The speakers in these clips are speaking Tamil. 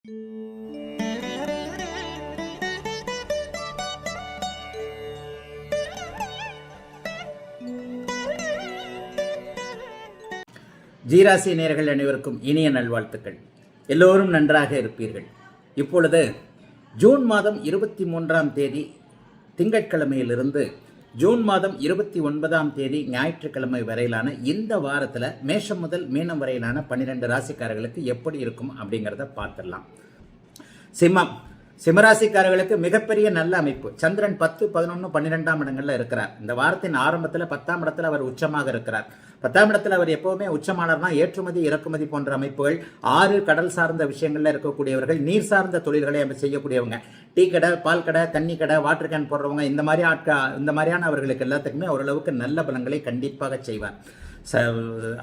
ஜீராசி நேயர்கள் அனைவருக்கும் இனிய நல்வாழ்த்துக்கள். எல்லோரும் நன்றாக இருப்பீர்கள். இப்பொழுது ஜூன் மாதம் 23ஆம் தேதி திங்கட்கிழமையிலிருந்து ஜூன் மாதம் 29ஆம் தேதி ஞாயிற்றுக்கிழமை வரையிலான இந்த வாரத்தில் மேஷம் முதல் மீனம் வரையிலான 12 ராசிக்காரர்களுக்கு எப்படி இருக்கும் அப்படிங்கிறத பார்த்துடலாம். சிம்மராசிக்காரர்களுக்கு மிகப்பெரிய நல்ல அமைப்பு. சந்திரன் 10, 11, 12ஆம் இடங்கள்ல இருக்கிறார். இந்த வாரத்தின் ஆரம்பத்தில் 10ஆம் இடத்துல அவர் உச்சமாக இருக்கிறார். 10ஆம் இடத்துல அவர் எப்பவுமே உச்சமானர்னா ஏற்றுமதி இறக்குமதி போன்ற அமைப்புகள், ஆறு கடல் சார்ந்த விஷயங்கள்ல இருக்கக்கூடியவர்கள், நீர் சார்ந்த தொழில்களை செய்யக்கூடியவங்க, டீ கடை, பால் கடை, தண்ணி கடை, வாட்டர் கேன் போடுறவங்க, இந்த மாதிரியான அவர்களுக்கு எல்லாத்துக்குமே ஓரளவுக்கு நல்ல பலன்களை கண்டிப்பாக செய்வார்.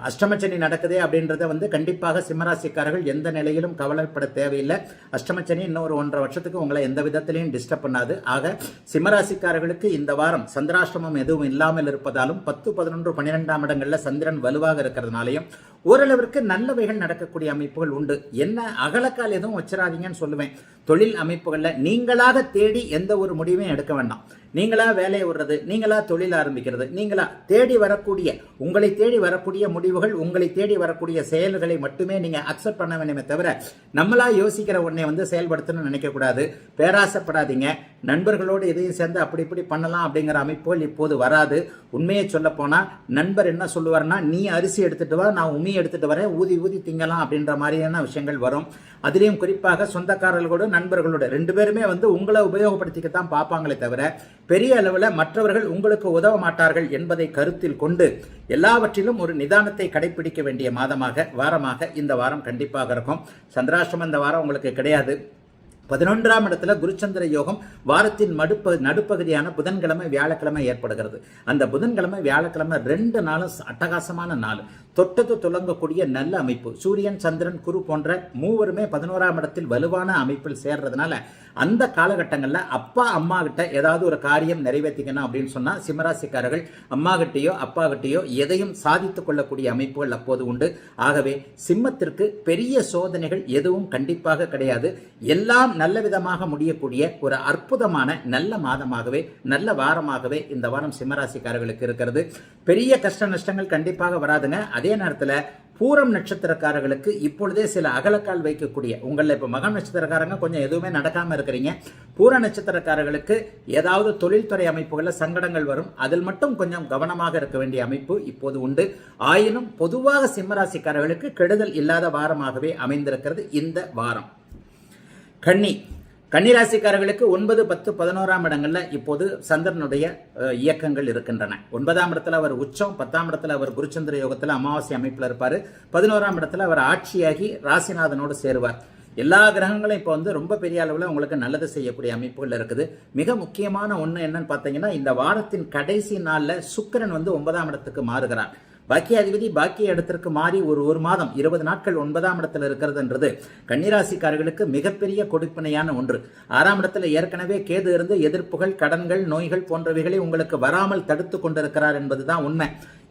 அஷ்டமச்சனி நடக்குது அப்படின்றத கண்டிப்பாக சிம்மராசிக்காரர்கள் எந்த நிலையிலும் கவலைப்பட தேவையில்லை. அஷ்டமச்சனி இன்னொரு 1.5 வருஷத்துக்கு உங்களை எந்த விதத்திலையும் டிஸ்டர்ப் பண்ணாது. ஆக சிம்மராசிக்காரர்களுக்கு இந்த வாரம் சந்திராஷ்டமம் எதுவும் இல்லாமல் இருப்பதாலும் 10, 11, 12ஆம் இடங்கள்ல சந்திரன் வலுவாக இருக்கிறதுனாலையும் ஓரளவிற்கு நல்லவைகள் நடக்கக்கூடிய அமைப்புகள் உண்டு. என்ன அகலக்கால் எதுவும் வச்சிடாதீங்கன்னு சொல்லுவேன். தொழில் அமைப்புகளில் நீங்களாக தேடி எந்த ஒரு முடிவையும் எடுக்க வேண்டாம். நீங்களா வேலையை விடுறது, நீங்களா தொழில் ஆரம்பிக்கிறது, நீங்களா உங்களை தேடி வரக்கூடிய முடிவுகள், உங்களை தேடி வரக்கூடிய செயல்களை மட்டுமே நீங்க அக்செப்ட் பண்ண வேண்டுமே தவிர நம்மளா யோசிக்கிற உடனே செயல்படுத்தணும்னு நினைக்கக்கூடாது. பேராசப்படாதீங்க. நண்பர்களோடு எதையும் சேர்ந்து அப்படி இப்படி பண்ணலாம் அப்படிங்கிற அமைப்புகள் இப்போது வராது. உண்மையை சொல்ல போனா நண்பர் என்ன சொல்லுவார்னா, நீ அரிசி எடுத்துட்டு வா, நான் உமி எடுத்துட்டு வரேன், ஊதி ஊதி திங்கலாம் அப்படின்ற மாதிரியான விஷயங்கள் வரும். அதிலையும் குறிப்பாக சொந்தக்காரர்களோடு நண்பர்களோடு 2 பேருமே உங்களை உபயோகப்படுத்திக்கத்தான் பார்ப்பாங்களே தவிர பெரிய அளவில் மற்றவர்கள் உங்களுக்கு உதவ மாட்டார்கள் என்பதை கருத்தில் கொண்டு எல்லாவற்றிலும் ஒரு நிதானத்தை கடைபிடிக்க வேண்டிய வாரமாக இந்த வாரம் கண்டிப்பாக இருக்கும். சந்திராஷ்டமம் இந்த வாரம் உங்களுக்கு கிடையாது. 11ஆம் இடத்துல குருச்சந்திர யோகம் வாரத்தின் நடுப்பகுதியான புதன்கிழமை வியாழக்கிழமை ஏற்படுகிறது. அந்த புதன்கிழமை வியாழக்கிழமை 2 நாளும் அட்டகாசமான நாள். தொட்டது துலங்கக்கூடிய நல்ல அமைப்பு. சூரியன், சந்திரன், குரு போன்ற மூவருமே 11ஆம் இடத்தில் வலுவான அமைப்பில் சேர்றதுனால அந்த காலகட்டங்களில் அப்பா அம்மா கிட்ட ஏதாவது ஒரு காரியம் நிறைவேற்றிக்கணும் அப்படின்னு சொன்னா சிம்மராசிக்காரர்கள் அம்மா கிட்டையோ அப்பா கிட்டையோ எதையும் சாதித்துக் கொள்ளக்கூடிய அமைப்புகள் அப்போது உண்டு. ஆகவே சிம்மத்திற்கு பெரிய சோதனைகள் எதுவும் கண்டிப்பாக கிடையாது. எல்லாம் நல்ல விதமாக முடியக்கூடிய ஒரு அற்புதமான நல்ல மாதமாகவே நல்ல வாரமாகவே இந்த வாரம் சிம்மராசிக்காரர்களுக்கு இருக்கிறது. பெரிய கஷ்ட நஷ்டங்கள் கண்டிப்பாக வராதுங்க. அதே நேரத்தில் பூரம் நட்சத்திரக்காரர்களுக்கு இப்பொழுதே சில அகலக்கால் வைக்கக்கூடிய உங்களில் இப்போ மகம் நட்சத்திரக்காரங்க கொஞ்சம் எதுவுமே நடக்காமல் இருக்கிறீங்க. பூர நட்சத்திரக்காரர்களுக்கு ஏதாவது தொழில்துறை அமைப்புகளில் சங்கடங்கள் வரும். அதில் மட்டும் கொஞ்சம் கவனமாக இருக்க வேண்டிய அமைப்பு இப்போது உண்டு. ஆயினும் பொதுவாக சிம்மராசிக்காரர்களுக்கு கெடுதல் இல்லாத வாரமாகவே அமைந்திருக்கிறது இந்த வாரம். கன்னிராசிக்காரர்களுக்கு 9, 10, 11ஆம் இடங்கள்ல இப்போது சந்திரனுடைய இயக்கங்கள் இருக்கின்றன. 9ஆம் இடத்துல அவர் உச்சம், 10ஆம் இடத்துல அவர் குருச்சந்திர யோகத்தில் அமாவாசை அமைப்பில் இருப்பார். 11ஆம் இடத்துல அவர் ஆட்சியாகி ராசிநாதனோடு சேருவார். எல்லா கிரகங்களும் இப்போ ரொம்ப பெரிய அளவில் உங்களுக்கு நல்லது செய்யக்கூடிய அமைப்புகள் இருக்குது. மிக முக்கியமான ஒன்று என்னன்னு பார்த்தீங்கன்னா, இந்த வாரத்தின் கடைசி நாளில் சுக்கிரன் 9ஆம் இடத்துக்கு மாறுகிறார். பாக்கியாதிபதி பாக்கிய இடத்திற்கு மாறி ஒரு மாதம் 20 நாட்கள் 9ஆம் இடத்துல இருக்கிறதுன்றது கன்னிராசிக்காரர்களுக்கு மிகப்பெரிய கொடுப்பினையான ஒன்று. 6ஆம் இடத்துல ஏற்கனவே கேது இருந்து எதிர்ப்புகள், கடன்கள், நோய்கள் போன்றவைகளை உங்களுக்கு வராமல் தடுத்து கொண்டிருக்கிறார் என்பதுதான் உண்மை.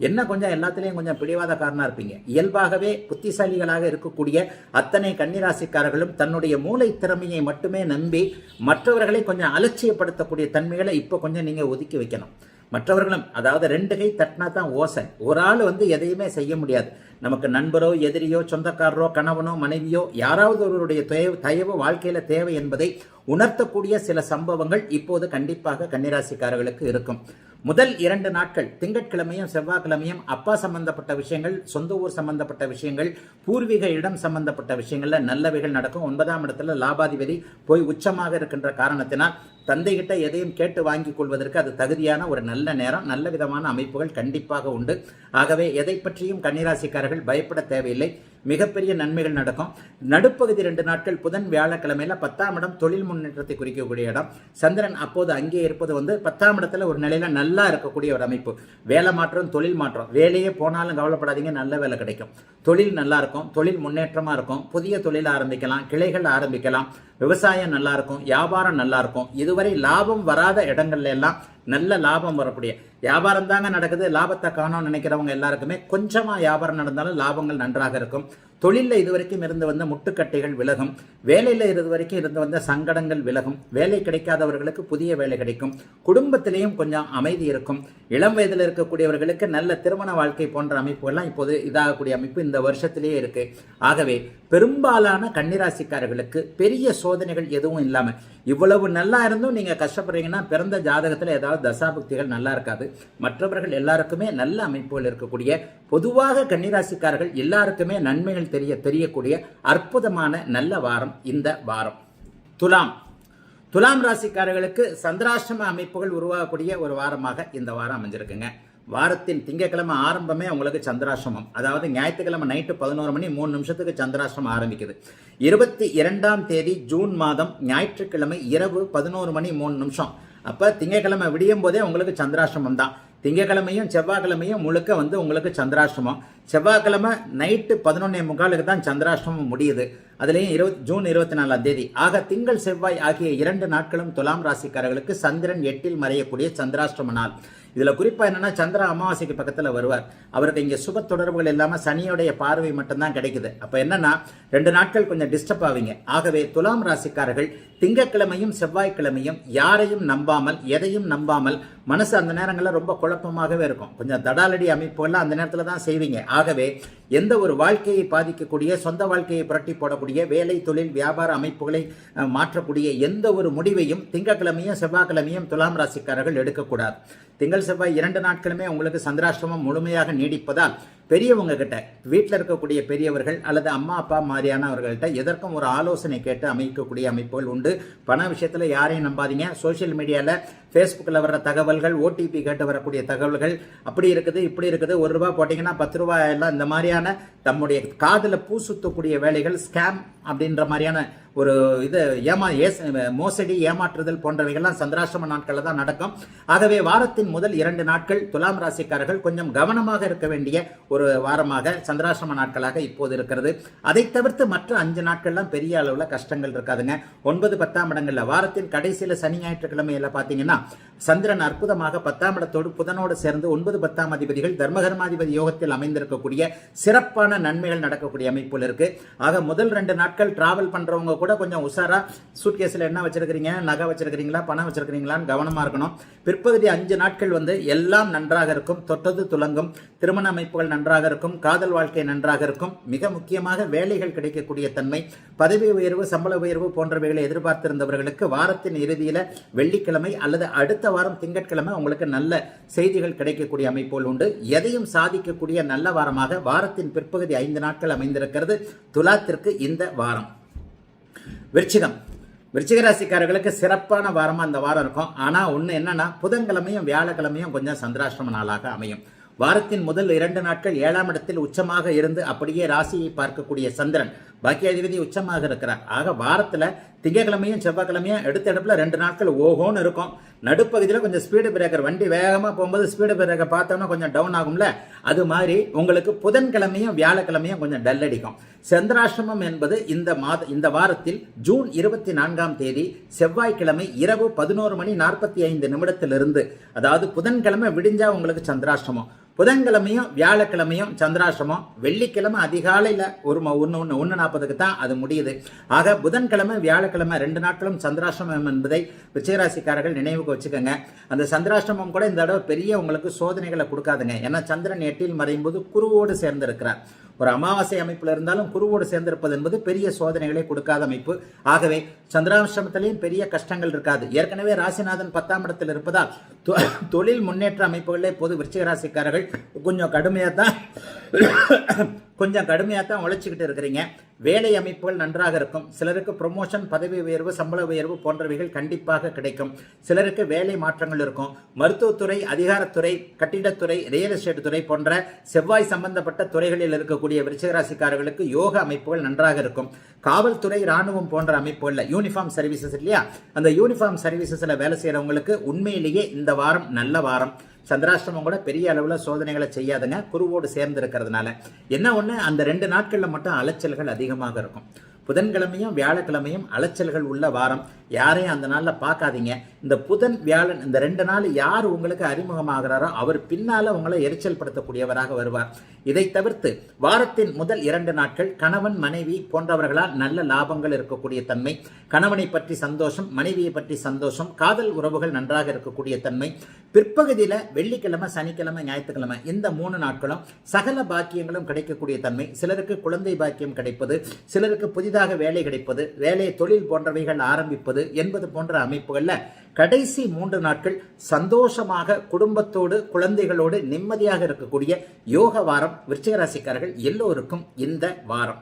என்ன கொஞ்சம் எல்லாத்திலையும் கொஞ்சம் பிடிவாதக்காரனா இருப்பீங்க. இயல்பாகவே புத்திசாலிகளாக இருக்கக்கூடிய அத்தனை கன்னிராசிக்காரர்களும் தன்னுடைய மூளை திறமையை மட்டுமே நம்பி மற்றவர்களை கொஞ்சம் அலட்சியப்படுத்தக்கூடிய தன்மைகளை இப்போ கொஞ்சம் நீங்க ஒதுக்கி வைக்கணும். மற்றவர்களும், அதாவது 2 கை தட்டினா தான் ஓசை. ஒரு ஆள் எதையுமே செய்ய முடியாது. நமக்கு நண்பரோ, எதிரியோ, சொந்தக்காரரோ, கணவனோ, மனைவியோ யாராவது ஒருவருடைய தயவு வாழ்க்கையில தேவை என்பதை உணர்த்தக்கூடிய சில சம்பவங்கள் இப்போது கண்டிப்பாக கன்னிராசிக்காரர்களுக்கு இருக்கும். முதல் 2 நாட்கள் திங்கட்கிழமையும் செவ்வாய்க்கிழமையும் அப்பா சம்பந்தப்பட்ட விஷயங்கள், சொந்த ஊர் சம்பந்தப்பட்ட விஷயங்கள், பூர்வீக இடம் சம்பந்தப்பட்ட விஷயங்கள்ல நல்லவைகள் நடக்கும். 9ஆம் இடத்துல லாபாதிபதி போய் உச்சமாக இருக்கின்ற காரணத்தினால் தந்தைகிட்ட எதையும் கேட்டு வாங்கிக் கொள்வதற்கு அது தகுதியான ஒரு நல்ல நேரம். நல்ல விதமான அமைப்புகள் கண்டிப்பாக உண்டு. ஆகவே எதை பற்றியும் கன்னிராசிக்காரர்கள் பயப்பட தேவையில்லை. மிகப்பெரிய நன்மைகள் நடக்கும். நடுப்பகுதி 2 நாட்கள் புதன் வியாழக்கிழமையில 10ஆம் இடம் தொழில் முன்னேற்றத்தை குறிக்கக்கூடிய இடம். சந்திரன் அப்போது அங்கே இருப்பது 10ஆம் இடத்துல ஒரு நிலையில நல்லா இருக்கக்கூடிய ஒரு அமைப்பு. வேலை மாற்றம், தொழில் மாற்றம். வேலையே போனாலும் கவலைப்படாதீங்க, நல்ல வேலை கிடைக்கும். தொழில் நல்லா இருக்கும், தொழில் முன்னேற்றமா இருக்கும். புதிய தொழில் ஆரம்பிக்கலாம், கிளைகள் ஆரம்பிக்கலாம். விவசாயம் நல்லா இருக்கும், வியாபாரம் நல்லா இருக்கும். இதுவரை லாபம் வராத இடங்கள்ல எல்லாம் நல்ல லாபம் வரக்கூடிய வியாபாரம் தாங்க நடக்குது, லாபத்தை காணோம்னு நினைக்கிறவங்க எல்லாருக்குமே கொஞ்சமாக வியாபாரம் நடந்தாலும் லாபங்கள் நன்றாக இருக்கும். தொழிலில் இதுவரைக்கும் இருந்து வந்த முட்டுக்கட்டைகள் விலகும், வேலையில் இதுவரைக்கும் இருந்து வந்த சங்கடங்கள் விலகும், வேலை கிடைக்காதவர்களுக்கு புதிய வேலை கிடைக்கும், குடும்பத்திலேயும் கொஞ்சம் அமைதி இருக்கும். இளம் வயதில் இருக்கக்கூடியவர்களுக்கு நல்ல திருமண வாழ்க்கை போன்ற அமைப்புகள்லாம் இப்போது இதாகக்கூடிய அமைப்பு இந்த வருஷத்திலேயே இருக்கு. ஆகவே பெரும்பாலான கன்னிராசிக்காரர்களுக்கு பெரிய சோதனைகள் எதுவும் இல்லாமல் இவ்வளவு நல்லா இருந்தும் நீங்க கஷ்டப்படுறீங்கன்னா பிறந்த ஜாதகத்தில் ஏதாவது தசாபுக்திகள் நல்லா இருக்காது. மற்றவர்கள் எல்லாருக்குமே நல்ல அமைப்புகள் இருக்கக்கூடிய பொதுவாக கன்னிராசிக்காரர்கள் எல்லாருக்குமே நன்மைகள் தெரியக்கூடிய அற்புதமான நல்ல வாரம் இந்த வாரம். துலாம் ராசிக்காரர்களுக்கு சந்திராஷ்டம அமைப்புகள் உருவாகக்கூடிய ஒரு வாரமாக இந்த வாரம் அமைஞ்சிருக்குங்க. வாரத்தின் திங்கட்கிழமை ஆரம்பமே உங்களுக்கு சந்திராஷ்டமம், அதாவது ஞாயிற்றுக்கிழமை நைட்டு 11 மணி 3 நிமிஷத்துக்கு சந்திராஷ்டமம் ஆரம்பிக்குது. 22ஆம் தேதி ஜூன் மாதம் ஞாயிற்றுக்கிழமை இரவு 11 மணி 3 நிமிஷம். அப்போ திங்கட்கிழமை விடியும் போதே உங்களுக்கு சந்திராஷ்டமம் தான். திங்கக்கிழமையும் செவ்வாய்க்கிழமையும் முழுக்க உங்களுக்கு சந்திராஷ்டமம். செவ்வாய்க்கிழமை நைட்டு 11:45 தான் சந்திராஷ்டமம் முடியுது. அதுலேயும் ஜூன் 24ஆம் தேதி. ஆக திங்கள் செவ்வாய் ஆகிய 2 நாட்களும் துலாம் ராசிக்காரர்களுக்கு சந்திரன் 8இல் மறையக்கூடிய சந்திராஷ்டம நாள். இதில் குறிப்பாக என்னென்னா சந்திர அமாவாசைக்கு பக்கத்தில் வருவார். அவருக்கு இங்கே சுப தொடர்புகள் இல்லாமல் சனியோடைய பார்வை மட்டும்தான் கிடைக்குது. அப்போ என்னன்னா 2 நாட்கள் கொஞ்சம் டிஸ்டர்ப் ஆவீங்க. ஆகவே துலாம் ராசிக்காரர்கள் திங்கட்கிழமையும் செவ்வாய்க்கிழமையும் யாரையும் நம்பாமல் எதையும் நம்பாமல் மனசு அந்த நேரங்களில் ரொம்ப குழப்பமாகவே இருக்கும். கொஞ்சம் தடாலடி அமைப்புகள்லாம் அந்த நேரத்தில் தான் செய்வீங்க. ஆகவே எந்த ஒரு வாழ்க்கையை பாதிக்கக்கூடிய, சொந்த வாழ்க்கையை புரட்டி போடக்கூடிய, வேலை தொழில் வியாபார அமைப்புகளை மாற்றக்கூடிய எந்த ஒரு முடிவையும் திங்கட்கிழமையும் செவ்வாய்க்கிழமையும் துலாம் ராசிக்காரர்கள் எடுக்கக்கூடாது. திங்கள் செவ்வாய் 2 நாட்களுமே உங்களுக்கு சந்திராஷ்டமம் முழுமையாக நீடிப்பதால் பெரியவங்க கிட்ட, வீட்டில் இருக்கக்கூடிய பெரியவர்கள் அல்லது அம்மா அப்பா மாதிரியானவர்கள்ட்ட எதற்கும் ஒரு ஆலோசனை கேட்டு அமைக்கக்கூடிய அமைப்புகள் உண்டு. பண விஷயத்தில் யாரையும் நம்பாதீங்க. சோசியல் மீடியாவில் ஃபேஸ்புக்கில் வர்ற தகவல்கள், ஓடிபி கேட்டு வரக்கூடிய தகவல்கள், அப்படி இருக்குது இப்படி இருக்குது, ₹1 போட்டிங்கன்னா ₹10 எல்லாம் இந்த மாதிரியான தம்முடைய காதில் பூ சுத்தக்கூடிய வேலைகள், ஸ்கேம் அப்படின்ற மாதிரியான ஒரு இது மோசடி ஏமாற்றுதல் போன்றவைகள்லாம் சந்திராஷ்டம நாட்களில் தான் நடக்கும். ஆகவே வாரத்தின் முதல் 2 நாட்கள் துலாம் ராசிக்காரர்கள் கொஞ்சம் கவனமாக இருக்க வேண்டிய ஒரு வாரமாக சந்திராஷ்டம நாட்களாக இப்போது இருக்கிறது. அதை தவிர்த்து மற்ற 5 நாட்கள்லாம் பெரிய அளவில் கஷ்டங்கள் இருக்காதுங்க. 9, 10ஆம் இடங்கள்ல வாரத்தின் கடைசியில் சனி ஞாயிற்றுக்கிழமையில பார்த்தீங்கன்னா சந்திரன் அற்புதமாக 10ஆம் இடத்தோடு புதனோடு சேர்ந்து 9, 10ஆம் அதிபதிகள் தர்மகர்மாதிபதி யோகத்தில் அமைந்திருக்கக்கூடிய சிறப்பான நன்மைகள் நடக்கக்கூடிய அமைப்புகள் இருக்கு. ஆக முதல் 2 நாட்கள் டிராவல் பண்றவங்க கூட கொஞ்சம் உஷாரா சூட்கேஸில் என்ன வச்சிருக்கிறீங்க, நகை வச்சிருக்கிறீங்களா, பணம் வச்சிருக்கிறீங்களான்னு கவனமா இருக்கணும். பிற்பகுதி 5 நாட்கள் எல்லாம் நன்றாக இருக்கும். தொட்டது துலங்கும். திருமண அமைப்புகள் நன்றாக இருக்கும். காதல் வாழ்க்கை நன்றாக இருக்கும். மிக முக்கியமாக வேலைகள் கிடைக்கக்கூடிய தன்மை, பதவி உயர்வு, சம்பள உயர்வு போன்றவைகளை எதிர்பார்த்திருந்தவர்களுக்கு வாரத்தின் இறுதியில் வெள்ளிக்கிழமை அல்லது அடுத்த வாரம் திங்கட்கிழமை உங்களுக்கு நல்ல செய்திகள் கிடைக்கக்கூடிய அமைப்புகள் உண்டு. எதையும் சாதிக்கக்கூடிய நல்ல வாரமாக வாரத்தின் பிற்பகுதி 5 நாட்கள் அமைந்திருக்கிறது துலாத்திற்கு இந்த வாரம். விருச்சிக ராசிக்காரர்களுக்கு சிறப்பான வாரமா இந்த வாரம் இருக்கும். ஆனா ஒண்ணு என்னன்னா புதன்கிழமையும் வியாழக்கிழமையும் கொஞ்சம் சந்திராஷ்டம நாளாக அமையும். வாரத்தின் முதல் 2 நாட்கள் 7ஆம் இடத்தில் உச்சமாக இருந்து அப்படியே ராசியை பார்க்கக்கூடிய சந்திரன் பாக்கியாதிபதி உச்சமாக இருக்கிறார். ஆக வாரத்துல திங்கட்கிழமையும் செவ்வாய்க்கிழமையும் எடுத்த 2 நாட்கள் ஓஹோன்னு இருக்கும். நடுப்பகுதியில் கொஞ்சம் ஸ்பீடு பிரேக்கர், வண்டி வேகமாக போகும்போது ஸ்பீடு பிரேக்கர் பார்த்தோம்னா கொஞ்சம் டவுன் ஆகும்ல, அது மாதிரி உங்களுக்கு புதன்கிழமையும் வியாழக்கிழமையும் கொஞ்சம் டல் அடிக்கும். சந்திராஷ்டமம் என்பது இந்த வாரத்தில் ஜூன் 24ஆம் தேதி செவ்வாய்க்கிழமை இரவு 11:45 அதாவது புதன்கிழமை விடிஞ்சா உங்களுக்கு சந்திராஷ்டமம். புதன்கிழமையும் வியாழக்கிழமையும் சந்திராஷ்டமம். வெள்ளிக்கிழமை அதிகாலையில் 1:40 தான் அது முடியுது. ஆக புதன்கிழமை வியாழக்கிழமை 2 நாட்களும் சந்திராஷ்டமம் என்பதை விருச்சிகராசிக்காரர்கள் நினைவுக்கு வச்சுக்கோங்க. அந்த சந்திராஷ்டமம் கூட இந்த தடவை பெரிய உங்களுக்கு சோதனைகளை கொடுக்காதுங்க. ஏன்னா சந்திரன் 8இல் மறையும் போது குருவோடு சேர்ந்திருக்கிறார். ஒரு அமாவாசை அமைப்பில் இருந்தாலும் குருவோடு சேர்ந்திருப்பது என்பது பெரிய சோதனைகளை கொடுக்காத அமைப்பு. ஆகவே சந்திராஷ்டமத்திலையும் பெரிய கஷ்டங்கள் இருக்காது. ஏற்கனவே ராசிநாதன் 10ஆம் இடத்தில் இருப்பதால் தொழில் முன்னேற்ற அமைப்புகளிலே பொது விருச்சிக ராசிக்காரர்கள் கொஞ்சம் கடுமையாக தான் உழைச்சிக்கிட்டு இருக்கிறீங்க. வேலை அமைப்புகள் நன்றாக இருக்கும். சிலருக்கு ப்ரொமோஷன், பதவி உயர்வு, சம்பள உயர்வு போன்றவைகள் கண்டிப்பாக கிடைக்கும். சிலருக்கு வேலை மாற்றங்கள் இருக்கும். மருத்துவத்துறை, அதிகாரத்துறை, கட்டிடத்துறை, ரியல் எஸ்டேட் துறை போன்ற செவ்வாய் சம்பந்தப்பட்ட துறைகளில் இருக்கக்கூடிய விருச்சிகராசிக்காரர்களுக்கு யோக அமைப்புகள் நன்றாக இருக்கும். காவல்துறை, ராணுவம் போன்ற அமைப்புகளில் யூனிஃபார்ம் சர்வீசஸ் இல்லையா, அந்த யூனிஃபார்ம் சர்வீசஸில் வேலை செய்கிறவங்களுக்கு உண்மையிலேயே இந்த வாரம் நல்ல வாரம். சந்திராஷ்டமம் கூட பெரிய அளவில் சோதனைகளை செய்யாதுங்க, குருவோடு சேர்ந்து இருக்கிறதுனால. என்ன ஒன்று, அந்த 2 நாட்களில் மட்டும் அலைச்சல்கள் அதிகமாக இருக்கும். புதன்கிழமையும் வியாழக்கிழமையும் அலைச்சல்கள் உள்ள வாரம். யாரையும் அந்த நாளில் பார்க்காதீங்க. இந்த புதன் வியாழன் இந்த 2 நாள் யார் உங்களுக்கு அறிமுகமாகிறாரோ அவர் பின்னால உங்களை எரிச்சல் படுத்தக்கூடியவராக வருவார். இதை தவிர்த்து வாரத்தின் முதல் 2 நாட்கள் கணவன் மனைவி போன்றவர்களால் நல்ல லாபங்கள் இருக்கக்கூடிய தன்மை, கணவனை பற்றி சந்தோஷம், மனைவியை பற்றி சந்தோஷம், காதல் உறவுகள் நன்றாக இருக்கக்கூடிய தன்மை. பிற்பகுதியில வெள்ளிக்கிழமை, சனிக்கிழமை, ஞாயிற்றுக்கிழமை இந்த 3 நாட்களும் சகல பாக்கியங்களும் கிடைக்கக்கூடிய தன்மை. சிலருக்கு குழந்தை பாக்கியம் கிடைப்பது, சிலருக்கு புதிதாக வேலை கிடைப்பது, வேலை தொழில் போன்றவைகள் ஆரம்பிப்பது என்பது போன்ற அமைப்புகள்ல கடைசி 3 நாட்கள் சந்தோஷமாக குடும்பத்தோடு குழந்தைகளோடு நிம்மதியாக இருக்கக்கூடிய யோக வாரம் விருச்சிக ராசிக்காரர்கள் எல்லோருக்கும் இந்த வாரம்.